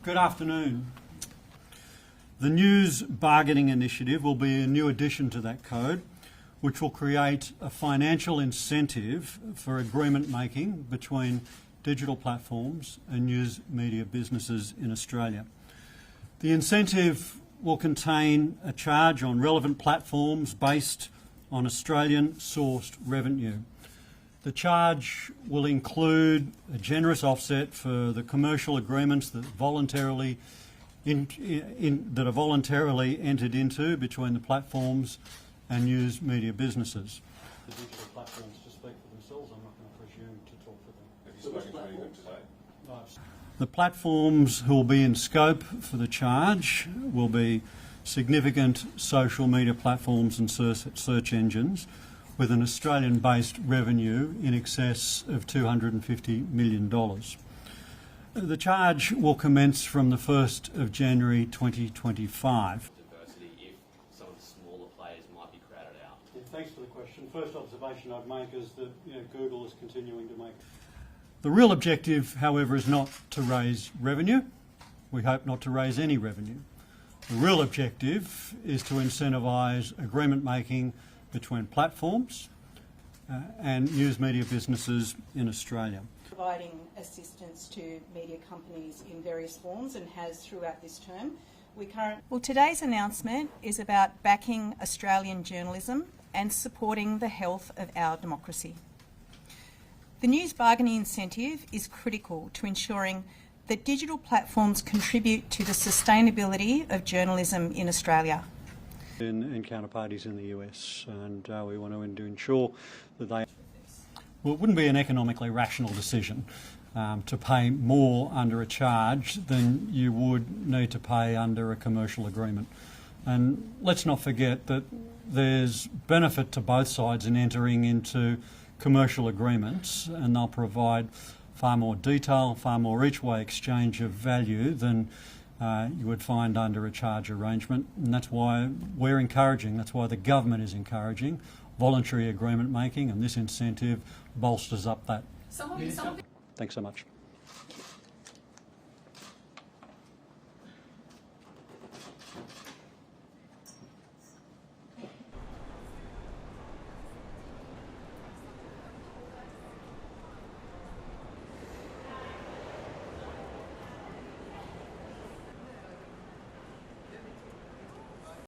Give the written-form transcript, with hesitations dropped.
Good afternoon. The News Bargaining Initiative will be a new addition to that code, which will create a financial incentive for agreement making between digital platforms and news media businesses in Australia. The incentive will contain a charge on relevant platforms based on Australian sourced revenue. The charge will include a generous offset for the commercial agreements that voluntarily are voluntarily entered into between the platforms and news media businesses. The digital platforms to speak for themselves. I'm not going to presume to talk for them. Have you spoken to any of them today? No. The platforms who will be in scope for the charge will be significant social media platforms and search engines with an Australian-based revenue in excess of $250 million. The charge will commence from the 1st of January 2025. Diversity if some of the smaller players might be crowded out. Yeah, thanks for the question. First observation I'd make is that Google is continuing to make. The real objective, however, is not to raise revenue. We hope not to raise any revenue. The real objective is to incentivise agreement making between platforms and news media businesses in Australia. Providing assistance to media companies in various forms and has throughout this term. Well, today's announcement is about backing Australian journalism and supporting the health of our democracy. The News Bargaining Incentive is critical to ensuring that digital platforms contribute to the sustainability of journalism in Australia. And counterparties in the US, and we want to ensure that they... Well, it wouldn't be an economically rational decision to pay more under a charge than you would need to pay under a commercial agreement. And let's not forget that there's benefit to both sides in entering into commercial agreements, and they'll provide far more detail, far more each-way exchange of value than you would find under a charge arrangement. And that's why we're encouraging, that's why the government is encouraging voluntary agreement making, and this incentive bolsters up that. Thanks so much.